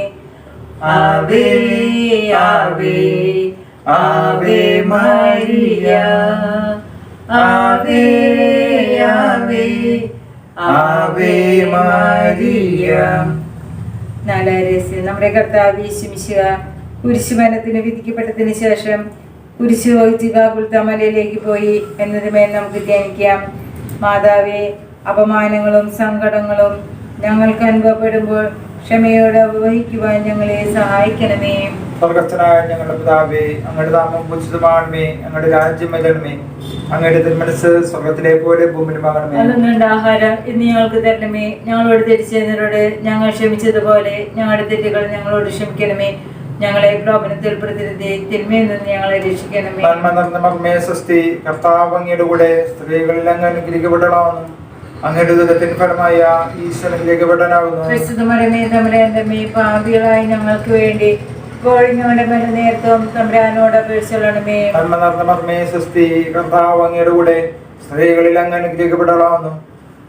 ആവേ ആവേ ആവേ മരിയ, ആവേ ആവേ ആവേ മരിയ. നാലാം നമ്മുടെ കർത്താവ് യേശുമിശിഹ കുരിശുമരണത്തിന് വിധിക്കപ്പെട്ടതിന് ശേഷം കുരിശു വഹിച്ച് ഗാഗുൽത്ത മലയിലേക്ക് പോയി എന്നതുമേൽ നമുക്ക് ധ്യാനിക്കാം. മാതാവേ, അപമാനങ്ങളും സങ്കടങ്ങളും ഞങ്ങൾക്ക് അനുഭവപ്പെടുമ്പോൾ ക്ഷമയോടെ വഹിക്കുവാൻ ഞങ്ങളെ സഹായിക്കണമേ. സ്വർഗ്ഗസ്ഥനായ ഞങ്ങളുടെ പിതാവേ, അങ്ങയുടെ നാമം പൂജിതമാകണമേ. അങ്ങയുടെ രാജ്യം വരണമേ. അങ്ങയുടെ തിരുമനസ്സ് സ്വർഗ്ഗത്തിലെ പോലെ ഭൂമിയിലുമാകണമേ. അന്നുണ്ട് ആഹാരം ഇന്ന് ഞങ്ങൾക്ക് തരണമേ. ഞങ്ങളോട് തെറ്റിച്ചവരോട് ഞങ്ങൾ ക്ഷമിച്ചതുപോലെ ഞങ്ങളുടെ തെറ്റുകൾ ഞങ്ങളോട് ക്ഷമിക്കണമേ. ഞങ്ങളെ പ്രലോഭനത്തിൽ ഉൾപ്പെടുത്തരുതേ, തിന്മയിൽ നിന്ന് ഞങ്ങളെ രക്ഷിക്കണമേ. നന്മ നിറഞ്ഞ മർമ്മേ സ്വസ്തി, കർത്താവ് അങ്ങയുടെ കൂടെ സ്ത്രീകളിൽ അങ്ങ് അനുഗ്രഹിക്കപ്പെടണമെന്ന് അങ്ങയുടെ ഉദരത്തിൻ ഫലമായ ഈശോ അനുഗ്രഹിക്കപ്പെടാനാകുന്നു. പരിശുദ്ധ മറിയമേ തമ്പുരാന്റെ അമ്മേ, പാപികളായ ഞങ്ങൾക്ക് വേണ്ടി ഇപ്പോഴും ഞങ്ങളുടെ മരണനേരത്തും തമ്പുരാനോട് അപേക്ഷിച്ചുകൊള്ളണമേ. നന്മ നിറഞ്ഞ മർമ്മേ സ്വസ്തി, കർത്താവ് അങ്ങയുടെ കൂടെ സ്ത്രീകളിൽ അങ്ങ് അനുഗ്രഹിക്കപ്പെടണമെന്ന്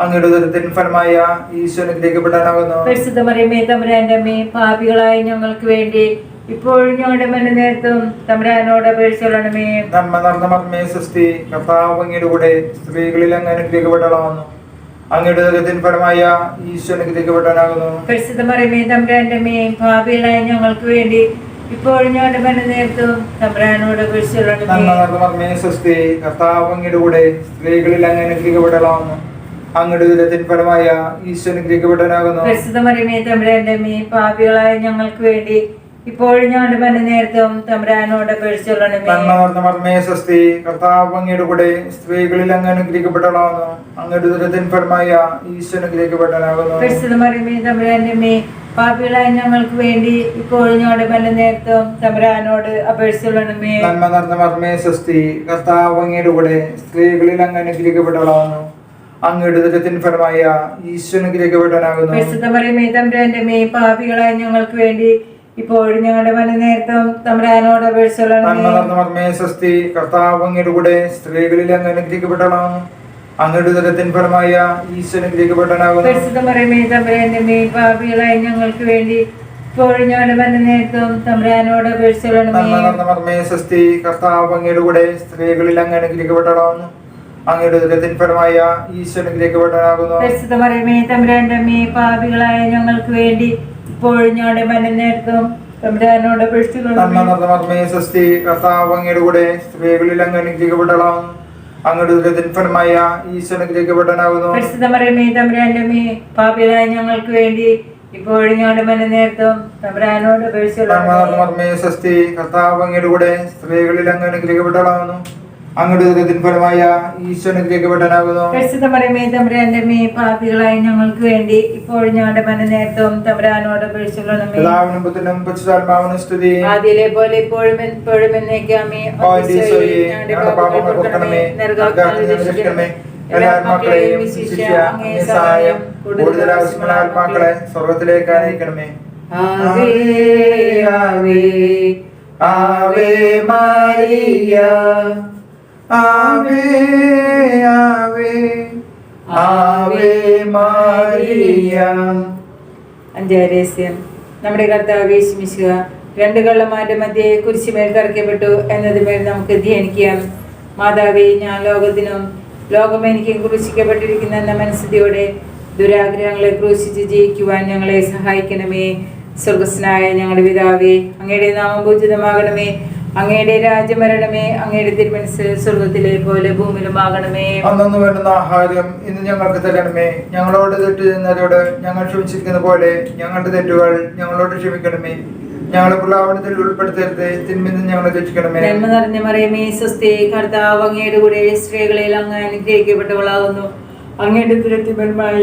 അങ്ങയുടെ ഉദരത്തിൻ ഫലമായ ഈശോ അനുഗ്രഹിക്കപ്പെടാനാകുന്നു. പരിശുദ്ധ മറിയമേ തമ്പുരാന്റെ അമ്മേ, പാപികളായ ഞങ്ങൾക്ക് വേണ്ടി ഇപ്പോഴും ഞങ്ങളുടെ മരണനേരത്തും തമ്പുരാനോട് അപേക്ഷിച്ചുകൊള്ളണമേ. നന്മ നിറഞ്ഞ മർമ്മേ സ്വസ്തി, കർത്താവ് അങ്ങയുടെ കൂടെ സ്ത്രീകളിൽ അങ്ങ് അനുഗ്രഹിക്കപ്പെടണമെന്ന് അങ്ങയുടെ ഉദരത്തിൻ ഫലമായ ഈശോ അനുഗ്രഹിക്കപ്പെടാനാകുന്നു. പരിശുദ്ധ മറിയമേ തമ്പുരാന്റെ അമ്മേ, പാപികളായ ഞങ്ങൾക്ക് വേണ്ടി ഇപ്പോഴും ഞങ്ങളുടെ മരണനേരത്തും തമ്പുരാനോട് അപേക്ഷിച്ചുകൊള്ളണമേ. നന്മ നിറഞ്ഞ മർമ്മേ സ്വസ്തി, കർത്താവ് അങ്ങയുടെ കൂടെ സ്ത്രീകളിൽ അങ്ങ് അനുഗ്രഹിക്കപ്പെടണമെന്ന് അങ്ങയുടെ ഉദരത്തിൻ ഫലമായ ഈശോ അനുഗ്രഹിക്കപ്പെടാനാകുന്നു. പരിശുദ്ധ മറിയമേ തമ്പുരാന്റെ അമ്മേ, പാപികളായ ഞങ്ങൾക്ക് വേണ്ടി ഇപ്പോഴും ഞങ്ങളുടെ മരണനേരത്തും തമ്പുരാനോട് അപേക്ഷിച്ചുകൊള്ളണമേ. നന്മ നിറഞ്ഞ മർമ്മേ സ്വസ്തി, കർത്താവ് അങ്ങയുടെ കൂടെ സ്ത്രീകളിൽ അങ്ങ് അനുഗ്രഹിക്കപ്പെടണമെന്ന് അങ്ങയുടെ ഉദരത്തിൻ ഫലമായ ഈശോ അനുഗ്രഹിക്കപ്പെടാനാകുന്നു. പരിശുദ്ധ മറിയമേ തമ്പുരാന്റെ അമ്മേ, പാപികളായ ഞങ്ങൾക്ക് വേണ്ടി ഇപ്പോഴും ഞങ്ങളുടെ മരണനേരത്തും തമ്പുരാനോട് അപേക്ഷിച്ചുകൊള്ളണമേ. നന്മ നിറഞ്ഞ മർമ്മേ സ്വസ്തി, കർത്താവ് അങ്ങയുടെ കൂടെ സ്ത്രീകളിൽ അങ്ങ് അനുഗ്രഹിക്കപ്പെടണമെന്ന് അങ്ങയുടെ ഉദരത്തിൻ ഫലമായ ഈശോ അനുഗ്രഹിക്കപ്പെടാനാകുന്നു. പരിശുദ്ധ മറിയമേ തമ്പുരാന്റെ അമ്മേ, പാപികളായ ഞങ്ങൾക്ക് വേണ്ടി ഇപ്പോഴും ഞങ്ങളുടെ മരണനേരത്തും തമ്പുരാനോട് അപേക്ഷിച്ചുകൊള്ളണമേ. നന്മ നിറഞ്ഞ മർമ്മേ സ്വസ്തി, കർത്താവ് അങ്ങയുടെ കൂടെ സ്ത്രീകളിൽ അങ്ങ് അനുഗ്രഹിക്കപ്പെടണമെന്ന് അങ്ങയുടെ ഉദരത്തിൻ ഫലമായ ഈശോ അനുഗ്രഹിക്കപ്പെടാനാകുന്നു. പരിശുദ്ധ മറിയമേ തമ്പുരാന്റെ അമ്മേ, പാപികളായ ഞങ്ങൾക്ക് വേണ്ടി ഇപ്പോഴും ഞങ്ങളുടെ മരണനേരത്തും തമ്പുരാനോട് അപേക്ഷിച്ചുകൊള്ളണമേ. നന്മ നിറഞ്ഞ മർമ്മേ സ്വസ്തി, കർത്താവ് അങ്ങയുടെ കൂടെ സ്ത്രീകളിൽ അങ്ങ് അനുഗ്രഹിക്കപ്പെടണമെന്ന് അങ്ങയുടെ ഉദരത്തിൻ ഫലമായ ഈശോ അനുഗ്രഹിക്കപ്പെടാനാകുന്നു. പരിശുദ്ധ മറിയമേ തമ്പുരാന്റെ അമ്മേ, പാപികളായ ഞങ്ങൾക്ക് വേണ്ടി ഇപ്പോഴും ഞങ്ങളുടെ മരണനേരത്തും തമ്പുരാനോട് അപേക്ഷിച്ചുകൊള്ളണമേ. നന്മ നിറഞ്ഞ മർമ്മേ സ്വസ്തി, കർത്താവ് അങ്ങയുടെ കൂടെ സ്ത്രീകളിൽ അങ്ങ് അനുഗ്രഹിക്കപ്പെടണമെന്ന് അങ്ങയുടെ ഉദരത്തിൻ ഫലമായ ഈശോ അനുഗ്രഹിക്കപ്പെടാനാകുന്നു. പരിശുദ്ധ മറിയമേ തമ്പുരാന്റെ അമ്മേ, പാപികളായ ഞങ്ങൾക്ക് വേണ്ടി ഇപ്പോഴും ഞങ്ങളുടെ മരണനേരത്തും തമ്പുരാനോട് അപേക്ഷിച്ചുകൊള്ളണമേ. നന്മ നിറഞ്ഞ മർമ്മേ സ്വസ്തി, കർത്താവ് അങ്ങയുടെ കൂടെ സ്ത്രീകളിൽ അങ്ങ് അനുഗ്രഹിക്കപ്പെടണമെന്ന് അങ്ങയുടെ ഉദരത്തിൻ ഫലമായ ഈശോ അനുഗ്രഹിക്കപ്പെടാനാകുന്നു. പരിശുദ്ധ മറിയമേ തമ്പുരാന്റെ അമ്മേ, പാപികളായ ഞങ്ങൾക്ക് വേണ്ടി ഇപ്പോഴും ഞങ്ങളുടെ മരണനേരത്തും തമ്പുരാനോട് അപേക്ഷിച്ചുകൊള്ളണമേ. പിതാവിനും പുത്രനും പരിശുദ്ധാത്മാവിനും സ്തുതി. ആദിയിലെ പോലെ ഇപ്പോഴും എപ്പോഴും എന്നേക്കുമേ. ഞങ്ങളുടെ പാപങ്ങൾ പൊറുക്കണമേ, നരകാഗ്നിയിൽ നിന്ന് രക്ഷിക്കണമേ. എല്ലാ ആത്മാക്കളെയും വിശിഷ്യ അങ്ങേ സഹായം കൂടുതൽ ആവശ്യമുള്ള ആത്മാക്കളെ സ്വർഗ്ഗത്തിലേക്ക് അയക്കണമേ. ആവേ ആവേ ആവേ മരിയ, ആവേ ആവേ ആവേ മരിയ. അഞ്ചാം രഹസ്യം. നമ്മുടെ കർത്താവ് യേശു മിശിഹ രണ്ട് കള്ളന്മാരുടെ മധ്യേ കുരിശുമേൽ തറയ്ക്കപ്പെട്ടു എന്നതുമേൽ നമുക്ക് ധ്യാനിക്കാം. മാതാവേ, ഞാൻ ലോകത്തിനും ലോകം എനിക്കും ക്രൂശിക്കപ്പെട്ടിരിക്കുന്ന എന്ന മനസ്സിയോടെ ദുരാഗ്രഹങ്ങളെ ക്രൂശിച്ച് ജയിക്കുവാൻ ഞങ്ങളെ സഹായിക്കണമേ. സ്വർഗസ്നായ ഞങ്ങളുടെ പിതാവേ, അങ്ങയുടെ നാമം പൂജിതമാകണമേ. അങ്ങയുടെ രാജ്യം വരണമേ. അങ്ങയുടെ തിരുമനസ്സ് സ്വർഗത്തിലെ പോലെ ഭൂമിയിലുമാകണമേ. അന്നു വേണ്ടുന്ന ആഹാരം ഇന്ന് ഞങ്ങൾക്ക് തരണമേ. ഞങ്ങളോട് തെറ്റ് ചെയ്യുന്നവരോട് ഞങ്ങൾ ക്ഷമിച്ചിരിക്കുന്ന പോലെ ഞങ്ങളുടെ തെറ്റുകൾ ഞങ്ങളോട് ക്ഷമിക്കണമേ. ഞങ്ങളെ പ്രലോഭനത്തിൽ ഉൾപ്പെടുത്തരുത്, തിന്മയിൽ നിന്ന് ഞങ്ങളെ രക്ഷിക്കണമേ. നന്മ നിറഞ്ഞ മറിയമേ സ്വസ്തി, കർത്താവ് അങ്ങയുടെ കൂടെ സ്ത്രീകളിൽ അങ്ങ് അനുഗ്രഹിക്കപ്പെട്ടവളാകുന്നു. അങ്ങയുടെ ദുരത്തിപരമായ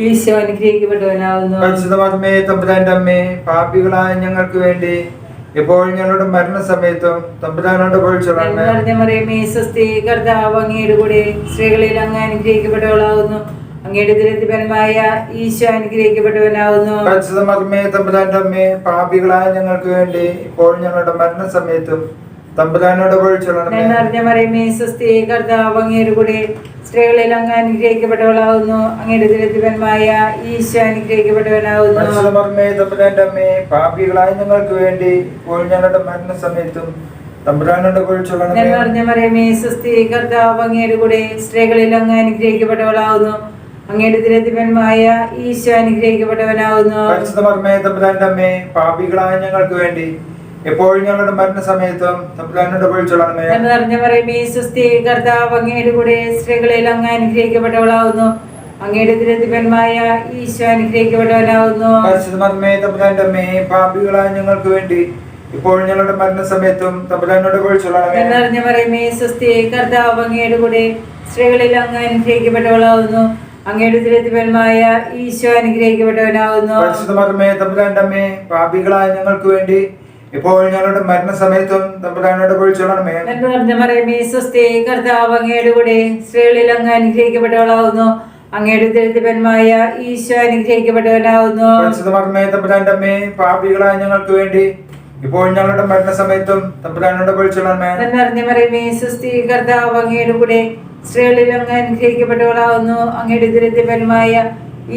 ഈശോ അനുഗ്രഹിക്കപ്പെട്ടവനാകുന്നു. പരിശുദ്ധമേ തമ്പുരാന്റെ അമ്മേ, പാപികളായ ഞങ്ങൾക്ക് വേണ്ടി എപ്പോഴും ഞങ്ങളുടെ മരണസമയത്തും തമ്പുരാനോട് അപേക്ഷിച്ചുകൊള്ളണമേ. നന്മ മറിയമേ സ്വസ്തി, കർത്താവ് അങ്ങയുടെ കൂടെ സ്ത്രീകളിൽ അങ്ങ് അനുഗ്രഹിക്കപ്പെട്ടവളാകുന്നു. അങ്ങയുടെ ദുരത്തിപരമായ ഈശോ അനുഗ്രഹിക്കപ്പെട്ടവനാകുന്നു. പരിശുദ്ധമേ തമ്പുരാന്റെ അമ്മേ, പാപികളായ ഞങ്ങൾക്ക് വേണ്ടി എപ്പോഴും ഞങ്ങളുടെ മരണസമയത്തും തമ്പുരാനോട് അപേക്ഷിച്ചുകൊള്ളണമേ. നന്മ മറിയമേ സ്വസ്തി, കർത്താവ് അങ്ങയുടെ കൂടെ സ്ത്രീകളിൽ അങ്ങ് അനുഗ്രഹിക്കപ്പെട്ടവളാകുന്നു. അങ്ങയുടെ ദുരത്തിപരമായ ഈശോ അനുഗ്രഹിക്കപ്പെട്ടവനാകുന്നു. പരിശുദ്ധമേ തമ്പുരാന്റെ അമ്മേ, പാപികളായ ഞങ്ങൾക്ക് വേണ്ടി എപ്പോഴും ഞങ്ങളുടെ മരണസമയത്തും തമ്പുരാനോട് അപേക്ഷിച്ചുകൊള്ളണമേ. നന്മ മറിയമേ സ്വസ്തി, കർത്താവ് അങ്ങയുടെ കൂടെ സ്ത്രീകളിൽ അങ്ങ് അനുഗ്രഹിക്കപ്പെട്ടവളാകുന്നു. അങ്ങയുടെ ദുരത്തിപരമായ ഈശോ അനുഗ്രഹിക്കപ്പെട്ടവനാകുന്നു. പരിശുദ്ധമേ തമ്പുരാന്റെ അമ്മേ, പാപികളായ ഞങ്ങൾക്ക് വേണ്ടി എപ്പോഴും ഞങ്ങളുടെ മരണസമയത്തും തമ്പുരാനോട് അപേക്ഷിച്ചുകൊള്ളണമേ. നന്മ മറിയമേ സ്വസ്തി, കർത്താവ് അങ്ങയുടെ കൂടെ സ്ത്രീകളിൽ അങ്ങ് അനുഗ്രഹിക്കപ്പെട്ടവളാകുന്നു. അങ്ങയുടെ ദുരത്തിപരമായ ഈശോ അനുഗ്രഹിക്കപ്പെട്ടവനാകുന്നു. പരിശുദ്ധമേ തമ്പുരാന്റെ അമ്മേ, പാപികളായ ഞങ്ങൾക്ക് വേണ്ടി ഇപ്പോഴും ഞങ്ങളുടെ മരണസമയത്തും തമ്പുരാനോട് അപേക്ഷിച്ചുകൊള്ളണമേ. നന്മ മറിയമേ സ്വസ്തി, കർത്താവ് അങ്ങയുടെ കൂടെ സ്ത്രീകളിൽ അങ്ങ് അനുഗ്രഹിക്കപ്പെട്ടവളാകുന്നു. അങ്ങയുടെ ഉദരത്തിൻ ഫലമായ ഈശോ അനുഗ്രഹിക്കപ്പെട്ടവനാകുന്നു. പരിശുദ്ധ മറിയമേ തമ്പുരാന്റെ അമ്മേ, പാപികളായ ഞങ്ങൾക്ക് വേണ്ടി ഇപ്പോൾ ഞങ്ങളുടെ മരണസമയത്തും തമ്പുരാനോട് പൊഴിച്ചോളണമേ. നന്മ നിറഞ്ഞ മറിയമേ സ്വസ്തി, കർത്താവ് അങ്ങയുടെ കൂടെ, സ്ത്രീകളിൽ അങ്ങ് അനുഗ്രഹിക്കപ്പെട്ടവളാകുന്നു. അങ്ങയുടെ ഉദരത്തിൻ ഫലമായ ഈശോ അനുഗ്രഹിക്കപ്പെട്ടവനാകുന്നു. പരിശുദ്ധ മറിയമേ തമ്പുരാന്റെ അമ്മേ, പാപികളായ ഞങ്ങൾക്ക് വേണ്ടി ഇപ്പോൾ ഞങ്ങളുടെ മരണസമയത്തും തമ്പുരാനോട് പൊഴിച്ചോളണമേ. നന്മ നിറഞ്ഞ മറിയമേ സ്വസ്തി, കർത്താവ് അങ്ങയുടെ കൂടെ, സ്ത്രീകളിൽ അങ്ങ് അനുഗ്രഹിക്കപ്പെട്ടവളാകുന്നു. അങ്ങയുടെ ഉദരത്തിൻ ഫലമായ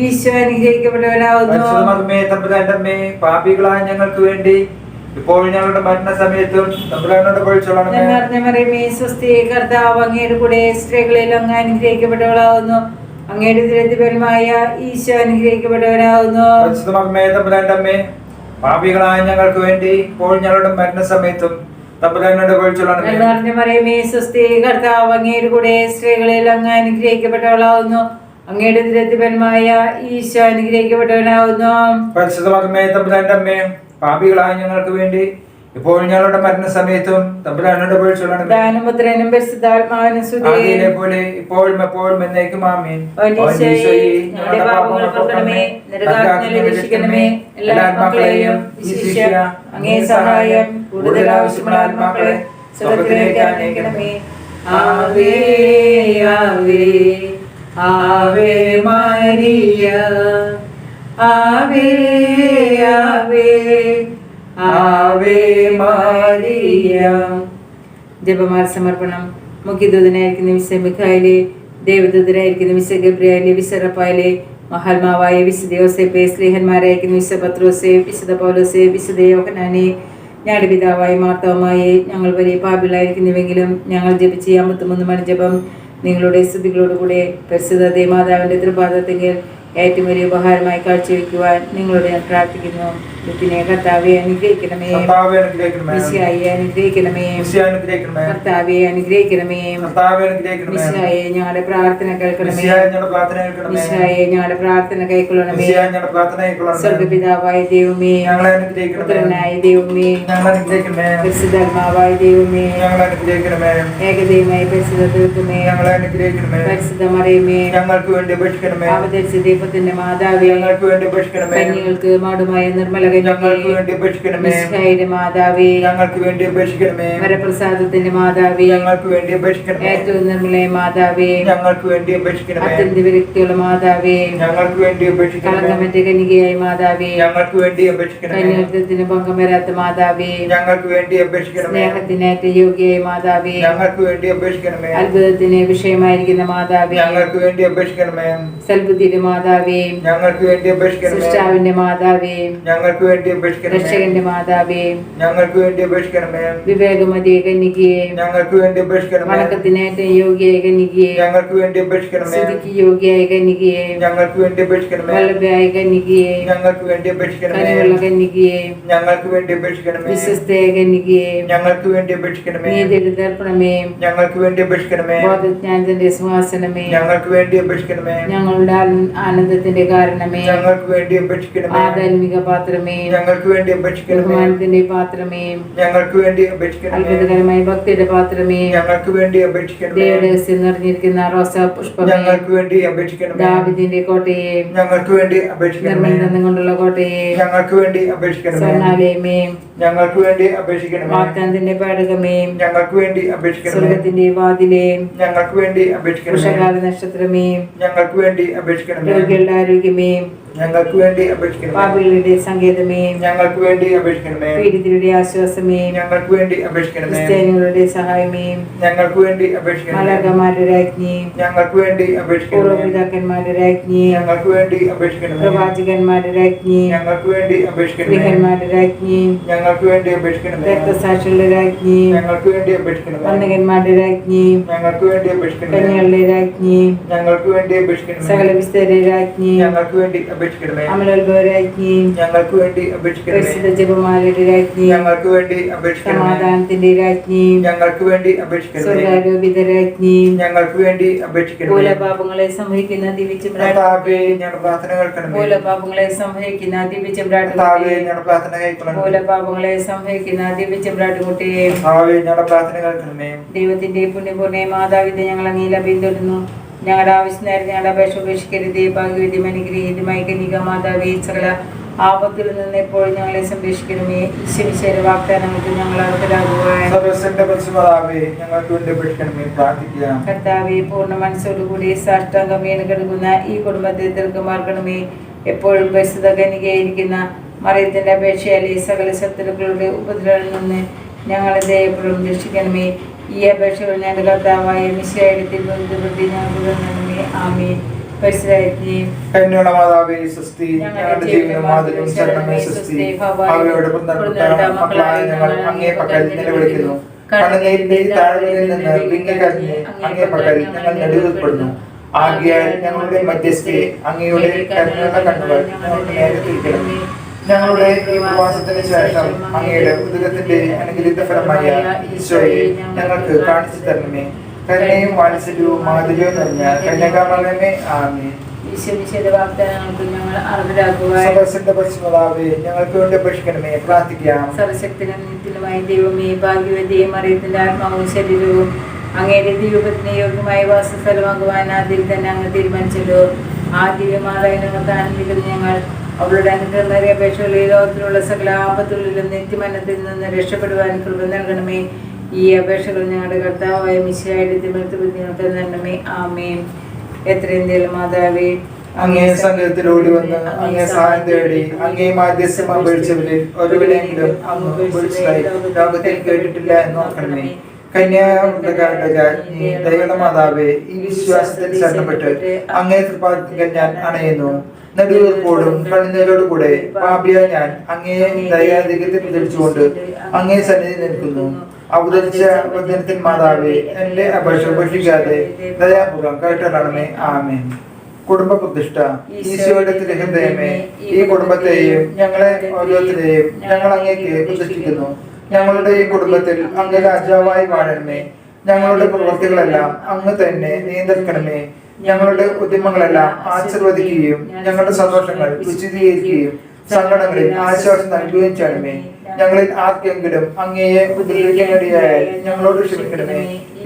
ഈശോ അനുഗ്രഹിക്കപ്പെട്ടവനാകുന്നു. പരിശുദ്ധ മറിയമേ തമ്പുരാന്റെ അമ്മേ, പാപികളായ ഞങ്ങൾക്ക് വേണ്ടി ഇപ്പോൾ ഞങ്ങളുടെ മരണസമയത്തും തമ്പുരാനോട് പൊഴിച്ചോളണമേ. നന്മ നിറഞ്ഞ മറിയമേ സ്വസ്തി, കർത്താവ് അങ്ങയുടെ കൂടെ, സ്ത്രീകളിൽ അങ്ങ് അനുഗ്രഹിക്കപ്പെട്ടവളാകുന്നു. അങ്ങയുടെ ഉദരത്തിൻ ഫലമായ ഈശോ അനുഗ്രഹിക്കപ്പെട്ടവനാകുന്നു. പരിശുദ്ധ മറിയമേ തമ്പുരാന്റെ അമ്മേ, പാപികളായ ഞങ്ങൾക്ക് വേണ്ടി ഇപ്പോൾ ഞങ്ങളുടെ മരണസമയത്തും തമ്പുരാനോട് പൊഴിച്ചോളണമേ. നന്മ നിറഞ്ഞ മറിയമേ സ്വസ്തി, കർത്താവ് അങ്ങയുടെ കൂടെ, സ്ത്രീകളിൽ അങ്ങ് അനുഗ്രഹിക്കപ്പെട്ടവളാകുന്നു. അങ്ങയുടെ ഉദരത്തിൻ ഫലമായ ഈശോ അനുഗ്രഹിക്കപ്പെട്ടവനാകുന്നു. പരിശുദ്ധ മറിയമേ തമ്പുരാന്റെ അമ്മേ, പാപികളായ ഞങ്ങൾക്ക് വേണ്ടി ഇപ്പോൾ ഞങ്ങളുടെ മരണസമയത്തും തമ്പുരാനോട് പൊഴിച്ചോളണമേ. പിതാവിനും പുത്രനും പരിശുദ്ധാത്മാവിനും സ്തുതി. ആദിയിലെ പോലെ ഇപ്പോഴും എപ്പോഴും എന്നേക്കും ആമേൻ. ഈശോയെ, ഞങ്ങളുടെ പാപങ്ങൾ പൊറുക്കണമേ, നരകാഗ്നിയിൽ രക്ഷിക്കണമേ. എല്ലാ ആത്മാക്കളെയും വിശിഷ്യ അങ്ങേ സഹായം കൂടുതൽ ആവശ്യമുള്ള ആത്മാക്കളെ സ്വർഗ്ഗത്തിലേക്ക് അയക്കണമേ. ആവേ ആവേ ആവേ മരിയ, ആവേ ആവേ ആവേ മരിയ. ജപമാല സമർപ്പണം. മുഖ്യദൂതനായിരിക്കുന്ന വിശുദ്ധ മിഖായേലേ, ദേവദൂതനായിരിക്കുന്ന വിശുദ്ധ ഗബ്രിയേലേ, വിശുദ്ധ റഫായേലേ, മഹാത്മാവായ വിശുദ്ധ യോസേപ്പേ, സ്ലീഹന്മാരായിരിക്കുന്ന വിശുദ്ധ പത്രോസേ, വിശുദ്ധ പൗലോസേ, വിശുദ്ധ യോഹന്നാനേ, ഞങ്ങളുടെ പിതാവായ മാർത്തോമായേ, ഞങ്ങൾ വലിയ പാപികളായിരിക്കുന്നുവെങ്കിലും ഞങ്ങൾ ജപിച്ച 53 മണി ജപം നിങ്ങളുടെ സ്തുതികളോടുകൂടെ പരിശുദ്ധ ദേവമാതാവിന്റെ തൃപാദത്തെങ്കിൽ ഏറ്റവും വലിയ ഉപഹാരമായി കാഴ്ചവെക്കുവാൻ നിങ്ങളോട് ഞാൻ പ്രാർത്ഥിക്കുന്നു. ഇതിനെ കർത്താവെ അനുഗ്രഹിക്കണമേ, മിശിഹായെ അനുഗ്രഹിക്കണമേ, കർത്താവെ അനുഗ്രഹിക്കണമേ, മിശിഹായെ ഞങ്ങളുടെ പ്രാർത്ഥന കേൾക്കണമേ, മിശിഹായെ ഞങ്ങളുടെ പ്രാർത്ഥന കൈക്കൊള്ളണമേ. സ്വർഗ്ഗപിതാവായ ദൈവമേ, പുത്രനായ ദൈവമേ, പരിശുദ്ധാത്മാവായ ദൈവമേ, ഏകദൈവമായ പരിശുദ്ധ ദൈവമേ, പരിശുദ്ധ മറിയമേ, അവതരിച്ച ദൈവത്തിന്റെ മാതാവേ, കന്യകൾക്ക് മാടുമായ നിർമ്മല കന്യകേ, മാതാവേ, വരപ്രസാദത്തിന്റെ മാതാവേ, ഏറ്റവും നിർമ്മല മാതാവേ, അത്യന്ത വിരക്തിയുള്ള മാതാവേ, കളങ്കമറ്റ കന്യകയായ മാതാവേ, കന്യാത്വത്തിന് ഭംഗം വരാത്ത മാതാവേ, സ്നേഹത്തിനേറ്റ യോഗ്യയായ മാതാവേ, അത്ഭുതത്തിന് വിഷയമായിരിക്കുന്ന മാതാവേ, സൽബുദ്ധിയുടെ മാതാവേ, സൃഷ്ടാവിന്റെ മാതാവേ, രക്ഷകന്റെ മാതാവേ, വിവേകമതിയെ കന്യകയെ, വണക്കത്തിനേറ്റ യോഗ്യയായ കന്യകയെ, സ്തുതിക്ക് യോഗ്യയായ കന്യകയെ, വല്ലഭയായ കന്യകയെ, കനിവുള്ള കന്യകയെ, വിശ്വസ്തയായ കന്യകയെ, നീതിയുടെ ദർപ്പണമേ, ബോധജ്ഞാനത്തിന്റെ സിംഹാസനമേ, ഞങ്ങളുടെ ആനന്ദത്തിന്റെ കാരണമേ, ആധാത്മിക പാത്രമേ, ബഹുമാനത്തിന്റെ പാത്രമേ, അത്ഭുതകരമായ ഭക്തിയുടെ പാത്രമേ, ദൈവരഹസ്യം നിറഞ്ഞിരിക്കുന്ന റോസാ പുഷ്പമേ, ദാവീദിന്റെ കോട്ടയെ, നിർമ്മലം കൊണ്ടുള്ള കോട്ടയെ, സ്വർണ്ണാലയമേ, വാഗ്ദാനത്തിന്റെ പേടകമേ, സ്വർഗത്തിന്റെ വാതിലേ, വൃഷകാല നക്ഷത്രമേ, രോഗികളുടെ ആരോഗ്യമേ, ഞങ്ങൾക്ക് വേണ്ടി അപേക്ഷിക്കണമേ. പാപികളുടെ സങ്കേതമേ, ഞങ്ങൾക്ക് വേണ്ടി അപേക്ഷിക്കണമേ. പീഡിതരുടെ ആശ്വാസമേ, ഞങ്ങൾക്ക് വേണ്ടി അപേക്ഷിക്കണമേ. ക്രിസ്ത്യാനികളുടെ സഹായമേ, ഞങ്ങൾക്ക് വേണ്ടി അപേക്ഷിക്കണമേ. മാലാഖമാരുടെ രാജ്ഞി, ഞങ്ങൾക്ക് വേണ്ടി അപേക്ഷിക്കണമേ. പൂർവ്വപിതാക്കന്മാരുടെ രാജ്ഞി, ഞങ്ങൾക്ക് വേണ്ടി അപേക്ഷിക്കണമേ. പ്രവാചകന്മാരുടെ രാജ്ഞി, ഞങ്ങൾക്ക് വേണ്ടി അപേക്ഷിക്കണമേ. സ്ത്രീഹന്മാരുടെ രാജ്ഞി, ഞങ്ങൾക്ക് വേണ്ടി അപേക്ഷിക്കണമേ. രക്തസാക്ഷികളുടെ രാജ്ഞി, ഞങ്ങൾക്ക് വേണ്ടി അപേക്ഷിക്കണമേ. വന്ദകന്മാരുടെ രാജ്ഞി, ഞങ്ങൾക്ക് വേണ്ടി അപേക്ഷിക്കണമേ. കന്യകളുടെ രാജ്ഞി, ഞങ്ങൾക്ക് വേണ്ടി അപേക്ഷിക്കണമേ. സകല വിസ്തരുടെ രാജ്ഞി, ഞങ്ങൾക്ക് വേണ്ടി അപേക്ഷിക്കണമേ. അമലോത്ഭവ രാജ്ഞി, ഞങ്ങൾക്ക് വേണ്ടി അപേക്ഷിക്കണമേ. പരിശുദ്ധ ജപമാലയുടെ രാജ്ഞി, ഞങ്ങൾക്ക് വേണ്ടി അപേക്ഷിക്കണമേ. സമാധാനത്തിന്റെ രാജ്ഞി, ഞങ്ങൾക്ക് വേണ്ടി അപേക്ഷിക്കണമേ. സ്വർഗാരോപിത രാജ്ഞി, ഞങ്ങൾക്ക് വേണ്ടി അപേക്ഷിക്കണമേ. മൂലപാപങ്ങളെ സംഹരിക്കുന്ന കർത്താവേ, ഞങ്ങളുടെ പ്രാർത്ഥന കേൾക്കണമേ. മൂലപാപങ്ങളെ സംഹരിക്കുന്ന കർത്താവേ, ഞങ്ങളുടെ പ്രാർത്ഥന കേൾക്കണമേ. മൂലപാപങ്ങളെ സംഹരിക്കുന്ന ദിവ്യചമ്പ്രാട്ടുകുട്ടിയെ, കർത്താവേ, ഞങ്ങളുടെ പ്രാർത്ഥന കേൾക്കണമേ. ദൈവത്തിന്റെ പുണ്യപൂർണ്ണ മാതാവിന്റെ ഞങ്ങൾ അങ്ങയിൽ അഭിന്തുടരുന്നു. ഞങ്ങളുടെ ആവശ്യം നേരം ഞങ്ങളുടെ അപേക്ഷ ഉപേക്ഷിക്കരുതേ. ഭാഗ്യവതിയും അനുഗ്രഹീതമായി കന്യക മാതാവേ, സകല ആപത്തിൽ നിന്ന് എപ്പോഴും ഞങ്ങളെ സംരക്ഷിക്കണമേ. ഈശ്വര വാഗ്ദാനങ്ങൾക്ക് ഞങ്ങൾ അർഹരാകുവാൻ കർത്താവെ, പൂർണ്ണ മനസ്സോടുകൂടി സാഷ്ടാംഗം വീണ് കിടക്കുന്ന ഈ കുടുംബത്തെ ദീർഘമാർക്കണമേ. എപ്പോഴും പരിശുദ്ധ കന്യകയായിരിക്കുന്ന മറിയത്തിന്റെ അപേക്ഷയാലെ സകല ശത്രുക്കളുടെ ഉപദ്രവങ്ങളിൽ നിന്ന് ഞങ്ങളെ ദയപ്പെടും രക്ഷിക്കണമേ. ഈ അപേക്ഷകൾ ഞങ്ങളുടെ കർത്താവായ മിശിഹായുടെ തിരുവനന്തപുരത്തിൽ ഞങ്ങൾക്ക് തരണമേ. ആമേൻ. മാതാവേ സ്വസ്തി, ഞങ്ങളുടെ ജീവനും മാതൃവും ശരണമേ സ്വസ്തി. അവയുടെ മക്കളായ ഞങ്ങൾ അങ്ങേ പക്കൽ നിലവിളിക്കുന്നു. കണ്ണുനീരിന്റെ താഴ്വരയിൽ നിന്ന് വിങ്ങകരഞ്ഞ് അങ്ങേ പക്കൽ ഞങ്ങൾ നെടുവപ്പെടുന്നു. ആകയാൽ ഞങ്ങളുടെ മധ്യസ്ഥയെ അങ്ങയുടെ കരുണയുള്ള കണ്ണുകൾ ഞങ്ങൾക്ക് നേരെ തിരിക്കണമേ. ഞങ്ങളുടെ ഈ പ്രവാസത്തിന് ശേഷം അങ്ങയുടെ ഉദരത്തിന്റെ അനുഗ്രഹീത ഫലമായ ഈശോയെ ഞങ്ങൾക്ക് കാണിച്ചു തരണമേ. കരുണയും വാത്സല്യവും മാധുര്യവും നിറഞ്ഞ കന്യകാമറിയമേ, ആമേൻ. ഞങ്ങൾക്ക് വേണ്ടി അപേക്ഷിക്കണമേ, പ്രാർത്ഥിക്കാം. സർവശക്തനുമായ ദൈവമേ, ഭാഗ്യവതിയെ മറിയത്തിന്റെ ആത്മാവും ശരീരവും അങ്ങയുടെ ദൈവത്തിന് യോഗ്യമായ വാസസ്ഥലമാകുവാൻ ആദ്യം തന്നെ അങ്ങ് തീരുമാനിച്ചല്ലോ. ആ ദിവ്യമായ ഞങ്ങൾക്ക് ആനന്ദിക്കുന്ന ഞങ്ങൾ അവളുടെ അനുഗ്രഹമേറിയ അപേക്ഷകളിൽ ലോകത്തിലുള്ള സകല ആപത്തുകളിലും നിത്യമരണത്തിൽ നിന്ന് രക്ഷപ്പെടുവാൻ കൃപ നൽകണമേ. ഈ അപേക്ഷകൾ ഞങ്ങളുടെ കർത്താവായ മിശിഹായുടെ തിരുവനന്തപുരത്ത് നൽകണമേ. ആമേൻ. എത്രയും ദയാലുവായ മാതാവേ, അങ്ങേ സംഘത്തിലോടി വന്ന് അങ്ങേ സഹായം തേടി അങ്ങേ മാധ്യസ്ഥം അപേക്ഷിച്ചവരിൽ ഒരുവരെങ്കിലും അങ്ങ് വിളിച്ചതായി ലോകത്തിൽ കേട്ടിട്ടില്ല എന്ന് നോക്കണമേ. കന്യാവൃതകാരുടെ രാജ്ഞി ദൈവ മാതാവേ, ഈ വിശ്വാസത്തിൽ ശരണപ്പെട്ട് അങ്ങേ തൃപ്പാദത്തിൽ ഞാൻ അണയുന്നു. നെടുവീർപ്പോടും കണ്ണുനീരോടു കൂടെ പാപിയായ ഞാൻ അങ്ങേ ദയാധികത്തെ പ്രചരിച്ചുകൊണ്ട് അങ്ങേ സന്നിധി നിൽക്കുന്നു. അവതരിച്ച വചനത്തിൻ മാതാവേ, എന്റെ അപേക്ഷ ഉപേക്ഷിക്കാതെ ദയാപൂർവം കേട്ടണമേ. ആമേൻ. കുടുംബ പ്രതിഷ്ഠ. ഈശോയുടെ തിരുഹൃദയമേ, ഈ കുടുംബത്തെയും ഞങ്ങളെ ഓരോരുത്തരെയും ഞങ്ങൾ അങ്ങേക്ക് പ്രതിഷ്ഠിക്കുന്നു. ഞങ്ങളുടെ ഈ കുടുംബത്തിൽ അങ്ങ് രാജാവായി വാഴണമേ. ഞങ്ങളുടെ പ്രവൃത്തികളെല്ലാം അങ്ങ് തന്നെ നിയന്ത്രിക്കണമേ. ഞങ്ങളുടെ ഉദ്യമങ്ങളെല്ലാം ആശീർവദിക്കുകയും ഞങ്ങളുടെ സന്തോഷങ്ങൾ വിശദീകരിക്കുകയും സങ്കടങ്ങളിൽ ആശ്വാസം നൽകുകയും ചെയ്യണമേ. ഞങ്ങളിൽ ആർക്കെങ്കിലും അങ്ങയെ ഉപദ്രവിക്കാനിടയായാൽ ഞങ്ങളോട് ക്ഷമിക്കണമേ.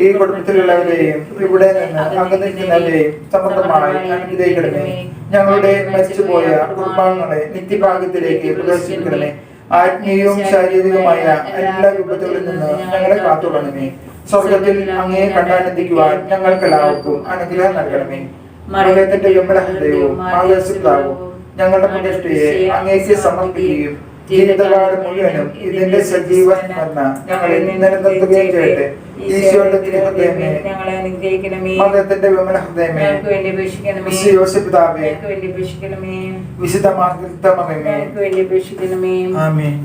ഈ കുടുംബത്തിലുള്ളവരെയും ഇവിടെ നിന്ന് അങ്ങ് നിൽക്കുന്നവരെയും സമൃദ്ധമായി അനുഗ്രഹിക്കണമേ. ഞങ്ങളുടെ മരിച്ചുപോയ കുടുംബാംഗങ്ങളെ നിത്യഭാഗ്യത്തിലേക്ക് പ്രദർശിപ്പിക്കണമേ. ആത്മീയവും ശാരീരികവുമായ എല്ലാ വിപത്തുകളിൽ നിന്ന് ഞങ്ങളെ കാത്തുകൊള്ളണമേ. സ്വർഗത്തിൽ അങ്ങയെ കണ്ടാനന്ദിക്കുവാൻ ഞങ്ങൾക്കെല്ലാവർക്കും അനുഗ്രഹം നൽകണമേ. മറിയത്തിന്റെ വിമല ഹൃദയവും മാതൃപിതാവും ഞങ്ങളുടെ പ്രതിഷ്ഠയെ അങ്ങേക്ക് സമർപ്പിക്കുകയും ജീവിതകാലം മുഴുവനും ഇതിന്റെ സജീവ സ്മരണ ഞങ്ങളെ നിലനിർത്തുകയും ചെയ്യട്ടെ. ഈശോയുടെ തിരുഹൃദയമേ, മറിയത്തിന്റെ വിമല ഹൃദയമേ, യോസേപ്പിതാവേ, വിശുദ്ധ മാർഗ്ഗരേത്ത മറിയമേ, ആമേൻ.